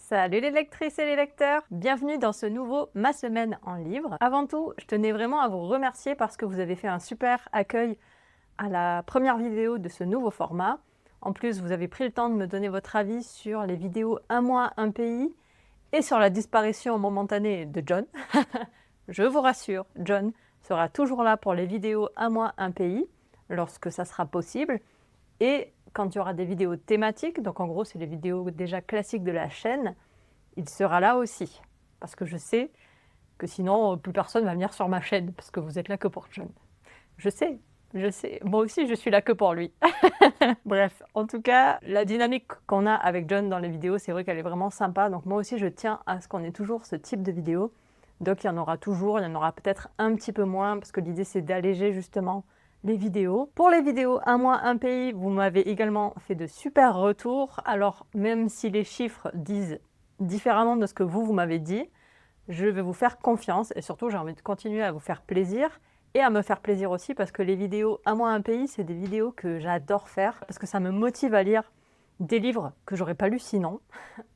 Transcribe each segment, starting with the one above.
Salut les lectrices et les lecteurs, bienvenue dans ce nouveau Ma Semaine en livre. Avant tout, je tenais vraiment à vous remercier parce que vous avez fait un super accueil à la première vidéo de ce nouveau format. En plus, vous avez pris le temps de me donner votre avis sur les vidéos Un mois, un pays et sur la disparition momentanée de John. Je vous rassure, John sera toujours là pour les vidéos Un mois, un pays, lorsque ça sera possible. Et quand il y aura des vidéos thématiques, donc en gros c'est les vidéos déjà classiques de la chaîne, il sera là aussi. Parce que je sais que sinon plus personne va venir sur ma chaîne, parce que vous êtes là que pour John. Je sais. Moi aussi je suis là que pour lui. Bref, en tout cas, la dynamique qu'on a avec John dans les vidéos, c'est vrai qu'elle est vraiment sympa. Donc moi aussi je tiens à ce qu'on ait toujours ce type de vidéo. Donc il y en aura toujours, il y en aura peut-être un petit peu moins, parce que l'idée c'est d'alléger justement les vidéos. Pour les vidéos Un mois, un pays, vous m'avez également fait de super retours. Alors même si les chiffres disent différemment de ce que vous m'avez dit, je vais vous faire confiance et surtout j'ai envie de continuer à vous faire plaisir et à me faire plaisir aussi parce que les vidéos Un mois, un pays, c'est des vidéos que j'adore faire parce que ça me motive à lire des livres que j'aurais pas lus sinon,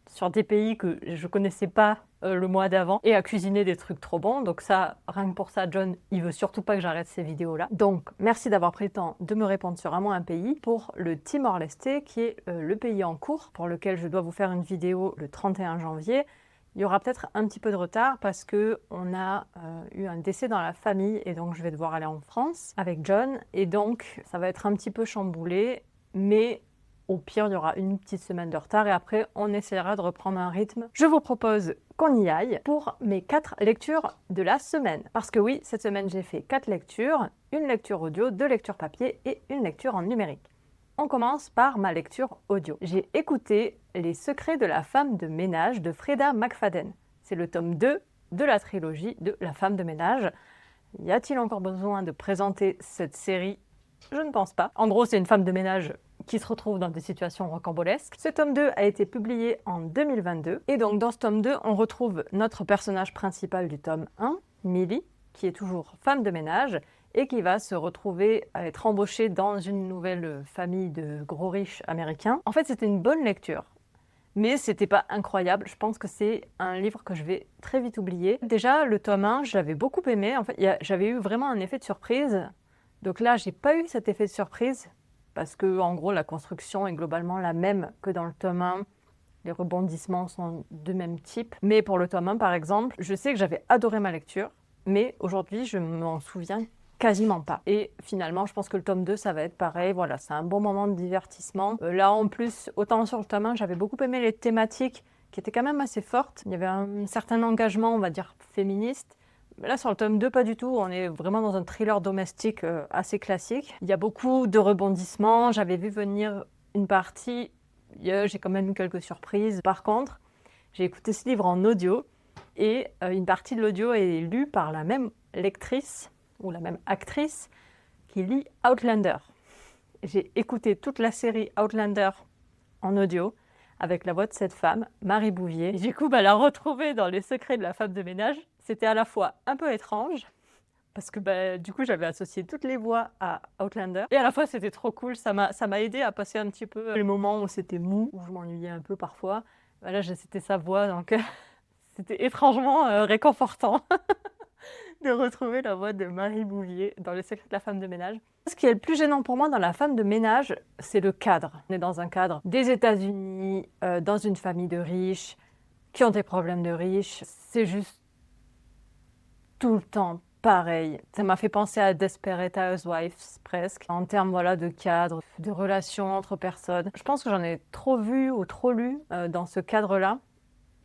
sur des pays que je connaissais pas le mois d'avant, et à cuisiner des trucs trop bons. Donc ça, rien que pour ça, John, il veut surtout pas que j'arrête ces vidéos-là. Donc merci d'avoir pris le temps de me répondre sur Un mois, un pays pour le Timor-Leste, qui est le pays en cours, pour lequel je dois vous faire une vidéo le 31 janvier. Il y aura peut-être un petit peu de retard parce qu'on a eu un décès dans la famille et donc je vais devoir aller en France avec John. Et donc ça va être un petit peu chamboulé, mais au pire, il y aura une petite semaine de retard et après, on essaiera de reprendre un rythme. Je vous propose qu'on y aille pour mes 4 lectures de la semaine. Parce que oui, cette semaine, j'ai fait 4 lectures, une lecture audio, 2 lectures papier et une lecture en numérique. On commence par ma lecture audio. J'ai écouté Les secrets de la femme de ménage de Freda McFadden. C'est le tome 2 de la trilogie de La femme de ménage. Y a-t-il encore besoin de présenter cette série? Je ne pense pas. En gros, c'est une femme de ménage qui se retrouve dans des situations rocambolesques. Ce tome 2 a été publié en 2022. Et donc dans ce tome 2, on retrouve notre personnage principal du tome 1, Millie, qui est toujours femme de ménage et qui va se retrouver à être embauchée dans une nouvelle famille de gros riches américains. En fait, c'était une bonne lecture. Mais c'était pas incroyable. Je pense que c'est un livre que je vais très vite oublier. Déjà, le tome 1, je l'avais beaucoup aimé. En fait, j'avais eu vraiment un effet de surprise. Donc là, j'ai pas eu cet effet de surprise parce que, en gros, la construction est globalement la même que dans le tome 1. Les rebondissements sont de même type. Mais pour le tome 1, par exemple, je sais que j'avais adoré ma lecture, mais aujourd'hui, je m'en souviens quasiment pas. Et finalement, je pense que le tome 2, ça va être pareil. Voilà, c'est un bon moment de divertissement. Là, en plus, autant sur le tome 1, j'avais beaucoup aimé les thématiques qui étaient quand même assez fortes. Il y avait un certain engagement, on va dire, féministe. Là, sur le tome 2, pas du tout. On est vraiment dans un thriller domestique assez classique. Il y a beaucoup de rebondissements. J'avais vu venir une partie. J'ai quand même eu quelques surprises. Par contre, j'ai écouté ce livre en audio et une partie de l'audio est lue par la même lectrice ou la même actrice qui lit Outlander. J'ai écouté toute la série Outlander en audio avec la voix de cette femme, Marie Bouvier. Et du coup, la retrouver dans Les secrets de la femme de ménage, c'était à la fois un peu étrange, parce que du coup, j'avais associé toutes les voix à Outlander, et à la fois, c'était trop cool. Ça m'a aidé à passer un petit peu les moments où c'était mou, où je m'ennuyais un peu parfois. Là, c'était sa voix, donc c'était étrangement réconfortant de retrouver la voix de Marie Bouvier dans Les secrets de la femme de ménage. Ce qui est le plus gênant pour moi dans La femme de ménage, c'est le cadre. On est dans un cadre des États-Unis, dans une famille de riches, qui ont des problèmes de riches. C'est juste tout le temps pareil. Ça m'a fait penser à Desperate Housewives, presque, en termes de cadre, de relations entre personnes. Je pense que j'en ai trop vu ou trop lu dans ce cadre-là,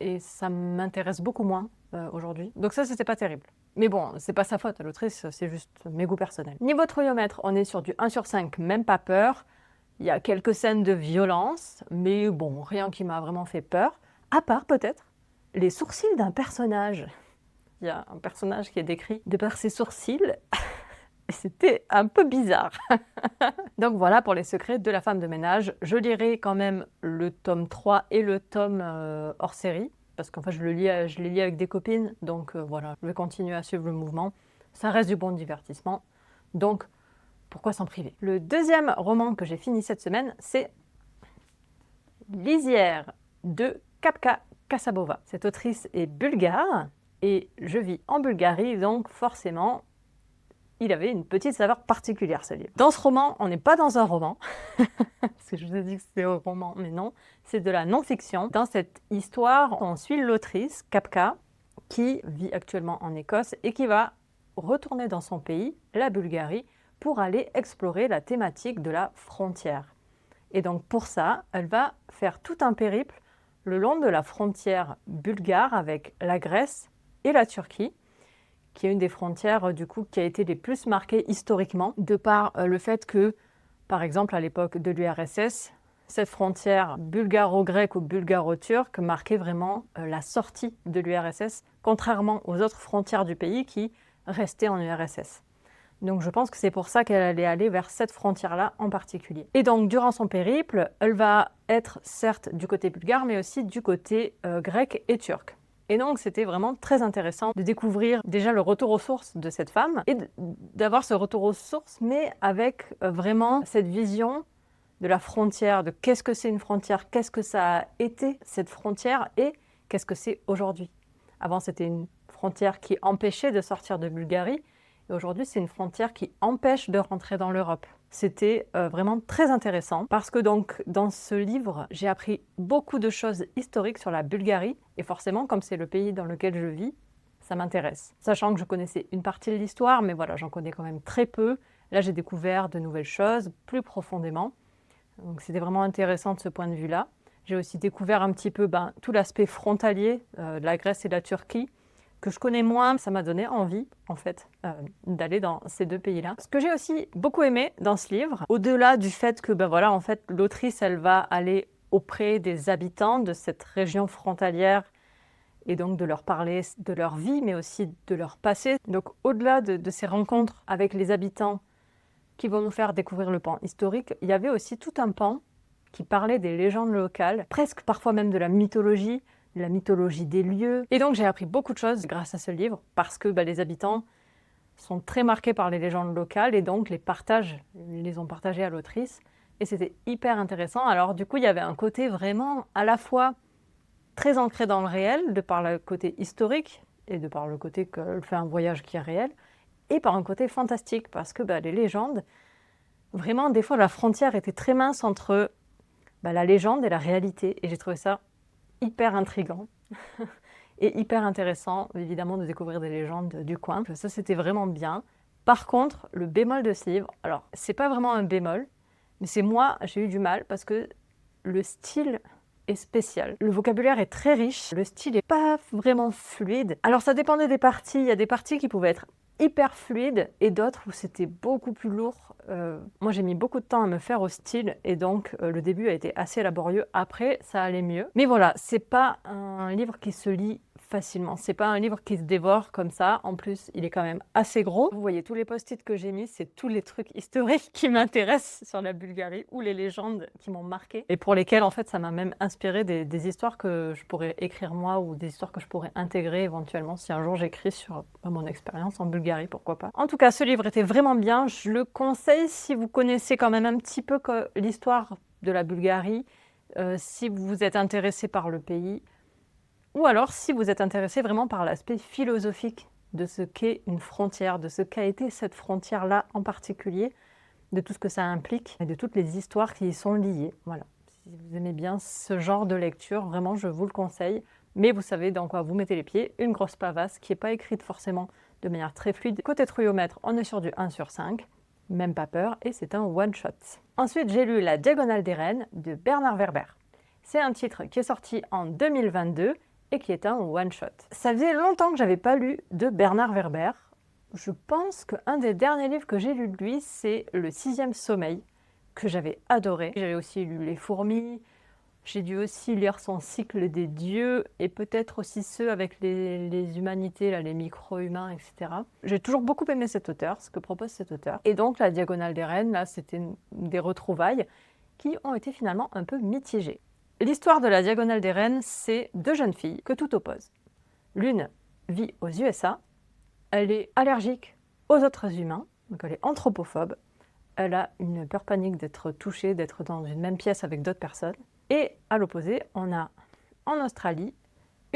et ça m'intéresse beaucoup moins aujourd'hui. Donc ça, c'était pas terrible. Mais bon, c'est pas sa faute à l'autrice, c'est juste mes goûts personnels. Niveau trouillomètre, on est sur du 1 sur 5, même pas peur. Il y a quelques scènes de violence, mais bon, rien qui m'a vraiment fait peur. À part peut-être les sourcils d'un personnage. Il y a un personnage qui est décrit de par ses sourcils. Et c'était un peu bizarre. Donc voilà pour Les secrets de la femme de ménage. Je lirai quand même le tome 3 et le tome hors série. Parce qu'en fait, je les lis avec des copines. Donc voilà, je vais continuer à suivre le mouvement. Ça reste du bon divertissement. Donc, pourquoi s'en priver? Le deuxième roman que j'ai fini cette semaine, c'est Lisière de Kapka Kassabova. Cette autrice est bulgare et je vis en Bulgarie, donc forcément, il avait une petite saveur particulière, ce livre. Dans ce roman, on n'est pas dans un roman, parce que je vous ai dit que c'était un roman, mais non, c'est de la non-fiction. Dans cette histoire, on suit l'autrice, Kapka, qui vit actuellement en Écosse et qui va retourner dans son pays, la Bulgarie, pour aller explorer la thématique de la frontière. Et donc pour ça, elle va faire tout un périple le long de la frontière bulgare avec la Grèce et la Turquie, qui est une des frontières du coup qui a été les plus marquées historiquement, de par le fait que, par exemple à l'époque de l'URSS, cette frontière bulgaro-grecque ou bulgaro-turque marquait vraiment la sortie de l'URSS, contrairement aux autres frontières du pays qui restaient en URSS. Donc je pense que c'est pour ça qu'elle allait aller vers cette frontière-là en particulier. Et donc durant son périple, elle va être certes du côté bulgare, mais aussi du côté grec et turc. Et donc c'était vraiment très intéressant de découvrir déjà le retour aux sources de cette femme et d'avoir ce retour aux sources, mais avec vraiment cette vision de la frontière, de qu'est-ce que c'est une frontière, qu'est-ce que ça a été cette frontière et qu'est-ce que c'est aujourd'hui. Avant c'était une frontière qui empêchait de sortir de Bulgarie et aujourd'hui c'est une frontière qui empêche de rentrer dans l'Europe. C'était vraiment très intéressant parce que donc dans ce livre, j'ai appris beaucoup de choses historiques sur la Bulgarie et forcément comme c'est le pays dans lequel je vis, ça m'intéresse. Sachant que je connaissais une partie de l'histoire, mais voilà, j'en connais quand même très peu. Là, j'ai découvert de nouvelles choses plus profondément. Donc c'était vraiment intéressant de ce point de vue-là. J'ai aussi découvert un petit peu tout l'aspect frontalier de la Grèce et de la Turquie, que je connais moins. Ça m'a donné envie, en fait, d'aller dans ces deux pays-là. Ce que j'ai aussi beaucoup aimé dans ce livre, au-delà du fait que, voilà, en fait, l'autrice, elle va aller auprès des habitants de cette région frontalière et donc de leur parler de leur vie, mais aussi de leur passé. Donc, au-delà de ces rencontres avec les habitants qui vont nous faire découvrir le pan historique, il y avait aussi tout un pan qui parlait des légendes locales, presque parfois même de la mythologie des lieux. Et donc j'ai appris beaucoup de choses grâce à ce livre, parce que les habitants sont très marqués par les légendes locales et donc les ont partagées à l'autrice. Et c'était hyper intéressant. Alors du coup, il y avait un côté vraiment à la fois très ancré dans le réel, de par le côté historique et de par le côté qu'elle fait un voyage qui est réel, et par un côté fantastique, parce que les légendes, vraiment, des fois, la frontière était très mince entre la légende et la réalité. Et j'ai trouvé ça hyper intriguant et hyper intéressant, évidemment, de découvrir des légendes du coin. Ça, c'était vraiment bien. Par contre, le bémol de ce livre, alors, c'est pas vraiment un bémol, mais c'est moi, j'ai eu du mal, parce que le style est spécial. Le vocabulaire est très riche, le style n'est pas vraiment fluide. Alors, ça dépendait des parties. Il y a des parties qui pouvaient être hyper fluide et d'autres où c'était beaucoup plus lourd. Moi, j'ai mis beaucoup de temps à me faire au style et donc le début a été assez laborieux. Après, ça allait mieux. Mais voilà, c'est pas un livre qui se lit facilement. C'est pas un livre qui se dévore comme ça. En plus, il est quand même assez gros. Vous voyez tous les post-it que j'ai mis, c'est tous les trucs historiques qui m'intéressent sur la Bulgarie ou les légendes qui m'ont marqué et pour lesquelles en fait ça m'a même inspiré des histoires que je pourrais écrire moi ou des histoires que je pourrais intégrer éventuellement si un jour j'écris sur mon expérience en Bulgarie, pourquoi pas. En tout cas, ce livre était vraiment bien. Je le conseille si vous connaissez quand même un petit peu l'histoire de la Bulgarie, si vous êtes intéressé par le pays. Ou alors, si vous êtes intéressé vraiment par l'aspect philosophique de ce qu'est une frontière, de ce qu'a été cette frontière-là en particulier, de tout ce que ça implique et de toutes les histoires qui y sont liées. Voilà. Si vous aimez bien ce genre de lecture, vraiment, je vous le conseille. Mais vous savez dans quoi vous mettez les pieds, une grosse pavasse qui n'est pas écrite forcément de manière très fluide. Côté trouillomètre, on est sur du 1/5, même pas peur, et c'est un one-shot. Ensuite, j'ai lu La Diagonale des Reines de Bernard Werber. C'est un titre qui est sorti en 2022 et qui est un one-shot. Ça faisait longtemps que j'avais pas lu de Bernard Werber. Je pense qu'un des derniers livres que j'ai lu de lui, c'est Le 6e sommeil, que j'avais adoré. J'avais aussi lu Les Fourmis, j'ai dû aussi lire son cycle des dieux et peut-être aussi ceux avec les humanités, là, les micro-humains, etc. J'ai toujours beaucoup aimé cet auteur, ce que propose cet auteur. Et donc La Diagonale des Reines, là, c'était des retrouvailles qui ont été finalement un peu mitigées. L'histoire de La Diagonale des Reines, c'est deux jeunes filles que tout oppose. L'une vit aux USA, elle est allergique aux autres humains, donc elle est anthropophobe, elle a une peur panique d'être touchée, d'être dans une même pièce avec d'autres personnes. Et à l'opposé, on a en Australie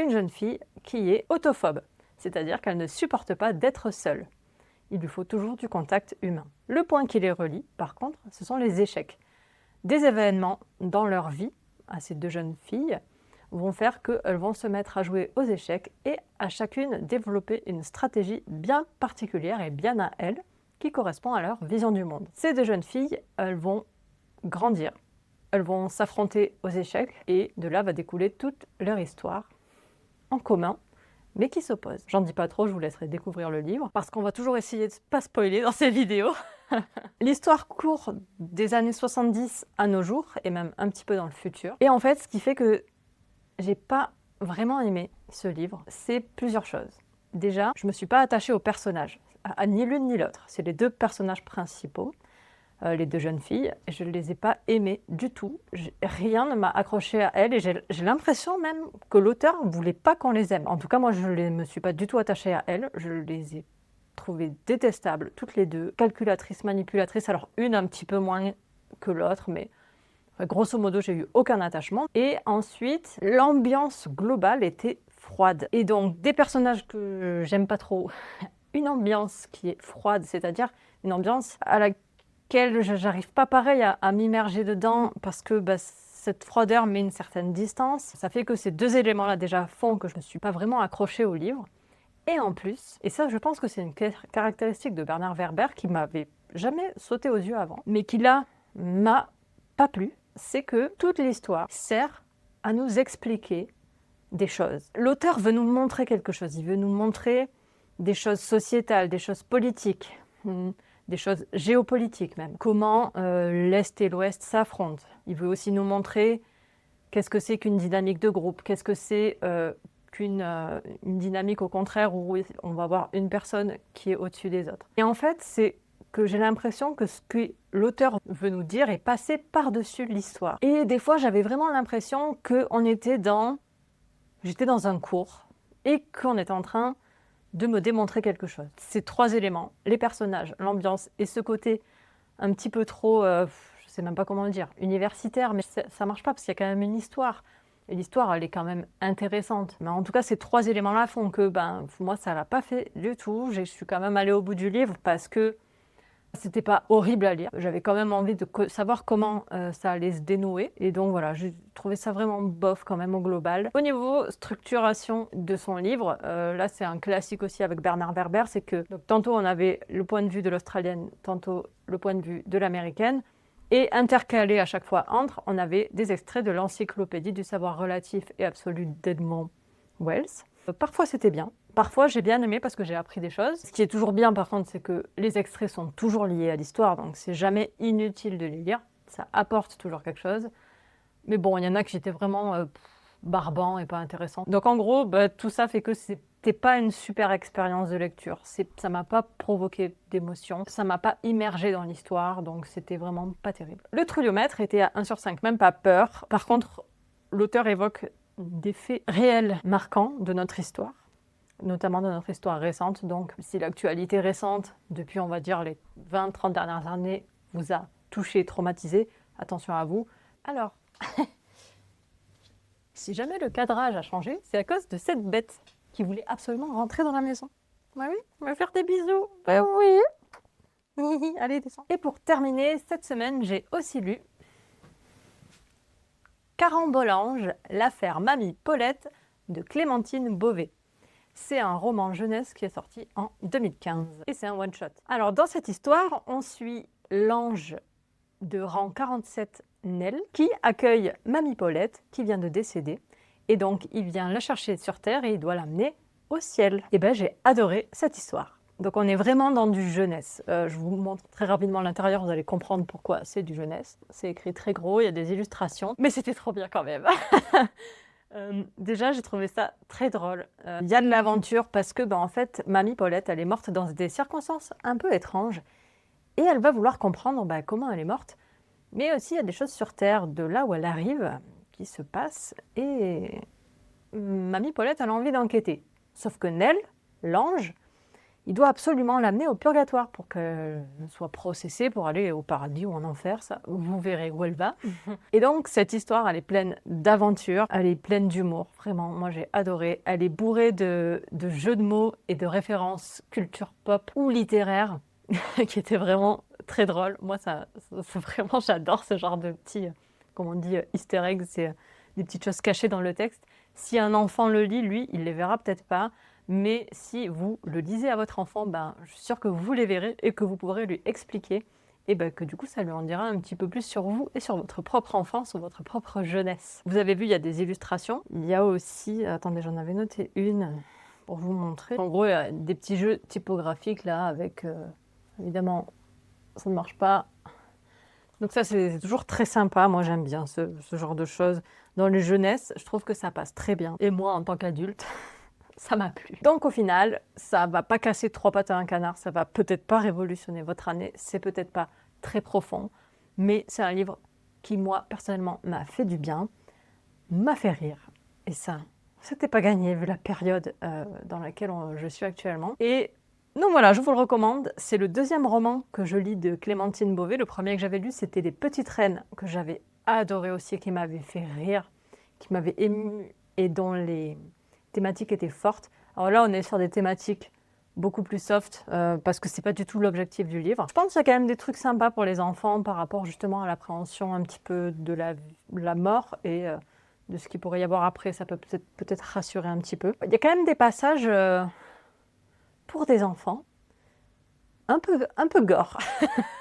une jeune fille qui est autophobe, c'est-à-dire qu'elle ne supporte pas d'être seule. Il lui faut toujours du contact humain. Le point qui les relie, par contre, ce sont les échecs. Des événements dans leur vie, à ces deux jeunes filles, vont faire qu'elles vont se mettre à jouer aux échecs et à chacune développer une stratégie bien particulière et bien à elles, qui correspond à leur vision du monde. Ces deux jeunes filles, elles vont grandir, elles vont s'affronter aux échecs et de là va découler toute leur histoire en commun, mais qui s'opposent. J'en dis pas trop, je vous laisserai découvrir le livre, parce qu'on va toujours essayer de ne pas spoiler dans ces vidéos. L'histoire court des années 70 à nos jours, et même un petit peu dans le futur. Et en fait, ce qui fait que j'ai pas vraiment aimé ce livre, c'est plusieurs choses. Déjà, je me suis pas attachée aux personnages, à ni l'une ni l'autre. C'est les deux personnages principaux, les deux jeunes filles. Je ne les ai pas aimées du tout. Rien ne m'a accroché à elles et j'ai l'impression même que l'auteur ne voulait pas qu'on les aime. En tout cas, moi, je ne me suis pas du tout attachée à elles. Je les ai trouvées détestables, toutes les deux. Calculatrices, manipulatrices, alors une un petit peu moins que l'autre, mais grosso modo, j'ai eu aucun attachement. Et ensuite, l'ambiance globale était froide. Et donc, des personnages que j'aime pas trop, une ambiance qui est froide, c'est-à-dire une ambiance à laquelle je n'arrive pas pareil à m'immerger dedans parce que cette froideur met une certaine distance. Ça fait que ces deux éléments-là déjà font que je ne suis pas vraiment accrochée au livre. Et en plus, et ça je pense que c'est une caractéristique de Bernard Werber qui m'avait jamais sauté aux yeux avant, mais qui là m'a pas plu, c'est que toute l'histoire sert à nous expliquer des choses. L'auteur veut nous montrer quelque chose, il veut nous montrer des choses sociétales, des choses politiques, des choses géopolitiques même. Comment l'Est et l'Ouest s'affrontent. Il veut aussi nous montrer qu'est-ce que c'est qu'une dynamique de groupe, qu'est-ce que c'est qu'une dynamique au contraire où on va avoir une personne qui est au-dessus des autres. Et en fait, c'est que j'ai l'impression que ce que l'auteur veut nous dire est passé par-dessus l'histoire. Et des fois, j'avais vraiment l'impression que j'étais dans un cours et qu'on était en train de me démontrer quelque chose. Ces trois éléments, les personnages, l'ambiance et ce côté un petit peu trop, je sais même pas comment le dire, universitaire, mais ça marche pas parce qu'il y a quand même une histoire. Et l'histoire, elle est quand même intéressante. Mais en tout cas, ces trois éléments-là font que moi, ça l'a pas fait du tout. Je suis quand même allée au bout du livre parce que c'était pas horrible à lire. J'avais quand même envie de savoir comment ça allait se dénouer. Et donc voilà, j'ai trouvé ça vraiment bof quand même au global. Au niveau structuration de son livre, là c'est un classique aussi avec Bernard Werber, c'est que donc, tantôt on avait le point de vue de l'australienne, tantôt le point de vue de l'américaine. Et intercalé à chaque fois entre, on avait des extraits de l'encyclopédie du savoir relatif et absolu d'Edmund Wells. Parfois c'était bien, parfois j'ai bien aimé parce que j'ai appris des choses. Ce qui est toujours bien par contre, c'est que les extraits sont toujours liés à l'histoire, donc c'est jamais inutile de les lire, ça apporte toujours quelque chose. Mais bon, il y en a que j'étais vraiment barbant et pas intéressant. Donc en gros, tout ça fait que c'était pas une super expérience de lecture. Ça m'a pas provoqué d'émotion, ça m'a pas immergé dans l'histoire, donc c'était vraiment pas terrible. Le trulliomètre était à 1 sur 5, même pas peur. Par contre, l'auteur évoque des faits réels marquants de notre histoire, notamment de notre histoire récente. Donc si l'actualité récente, depuis on va dire les 20-30 dernières années, vous a touché, traumatisé, attention à vous. Alors, si jamais le cadrage a changé, c'est à cause de cette bête qui voulait absolument rentrer dans la maison. Bah oui, me faire des bisous. Bah oui. Allez, descends. Et pour terminer, cette semaine, j'ai aussi lu Carambolange, l'affaire Mamie Paulette de Clémentine Beauvais. C'est un roman jeunesse qui est sorti en 2015 et c'est un one-shot. Alors dans cette histoire, on suit l'ange de rang 47 Nell qui accueille Mamie Paulette qui vient de décéder et donc il vient la chercher sur Terre et il doit l'amener au ciel. Et j'ai adoré cette histoire. Donc on est vraiment dans du jeunesse. Je vous montre très rapidement l'intérieur, vous allez comprendre pourquoi c'est du jeunesse. C'est écrit très gros, il y a des illustrations, mais c'était trop bien quand même. Déjà, j'ai trouvé ça très drôle. Il y a de l'aventure parce que, en fait, Mamie Paulette, elle est morte dans des circonstances un peu étranges et elle va vouloir comprendre comment elle est morte. Mais aussi, il y a des choses sur Terre, de là où elle arrive, qui se passent et Mamie Paulette, elle a envie d'enquêter. Sauf que Nell, l'ange, il doit absolument l'amener au purgatoire pour qu'elle soit processée pour aller au paradis ou en enfer, ça, vous verrez où elle va. Et donc, cette histoire, elle est pleine d'aventures, elle est pleine d'humour. Vraiment, moi, j'ai adoré. Elle est bourrée de jeux de mots et de références culture pop ou littéraire qui étaient vraiment très drôles. Moi, vraiment, j'adore ce genre de petits, comme on dit, easter eggs, c'est des petites choses cachées dans le texte. Si un enfant le lit, lui, il les verra peut-être pas. Mais si vous le lisez à votre enfant, ben, je suis sûre que vous les verrez et que vous pourrez lui expliquer et ben, que du coup, ça lui en dira un petit peu plus sur vous et sur votre propre enfance ou votre propre jeunesse. Vous avez vu, il y a des illustrations. Il y a aussi, attendez, j'en avais noté une pour vous montrer. En gros, il y a des petits jeux typographiques là avec, évidemment, ça ne marche pas. Donc ça, c'est toujours très sympa. Moi, j'aime bien ce genre de choses. Dans les jeunesses, je trouve que ça passe très bien. Et moi, en tant qu'adulte, ça m'a plu. Donc au final, ça va pas casser 3 pattes à un canard, ça va peut-être pas révolutionner votre année, c'est peut-être pas très profond, mais c'est un livre qui, moi, personnellement, m'a fait du bien, m'a fait rire. Et ça, c'était pas gagné vu la période dans laquelle je suis actuellement. Et donc voilà, je vous le recommande. C'est le deuxième roman que je lis de Clémentine Beauvais. Le premier que j'avais lu, c'était Les Petites Reines, que j'avais adoré aussi, qui m'avait fait rire, qui m'avait ému et dont les thématiques étaient fortes. Alors là, on est sur des thématiques beaucoup plus soft, parce que c'est pas du tout l'objectif du livre. Je pense qu'il y a quand même des trucs sympas pour les enfants par rapport justement à l'appréhension un petit peu de la mort et de ce qu'il pourrait y avoir après. Ça peut peut-être rassurer un petit peu. Il y a quand même des passages pour des enfants un peu gore.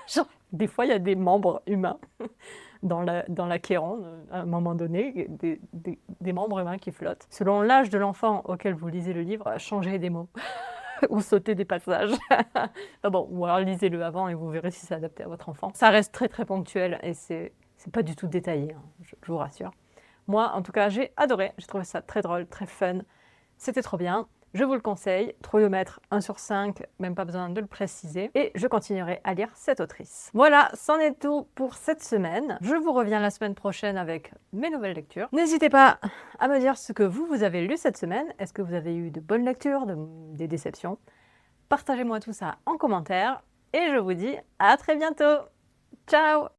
Genre, des fois, il y a des membres humains dans la Kéron, à un moment donné, des membres humains qui flottent. Selon l'âge de l'enfant auquel vous lisez le livre, changez des mots ou sautez des passages. Ah bon, ou alors lisez-le avant et vous verrez si c'est adapté à votre enfant. Ça reste très très ponctuel et c'est pas du tout détaillé, hein, je vous rassure. Moi, en tout cas, j'ai adoré. J'ai trouvé ça très drôle, très fun. C'était trop bien. Je vous le conseille, Troyomètre 1 sur 5, même pas besoin de le préciser. Et je continuerai à lire cette autrice. Voilà, c'en est tout pour cette semaine. Je vous reviens la semaine prochaine avec mes nouvelles lectures. N'hésitez pas à me dire ce que vous avez lu cette semaine. Est-ce que vous avez eu de bonnes lectures, des déceptions? Partagez-moi tout ça en commentaire. Et je vous dis à très bientôt. Ciao!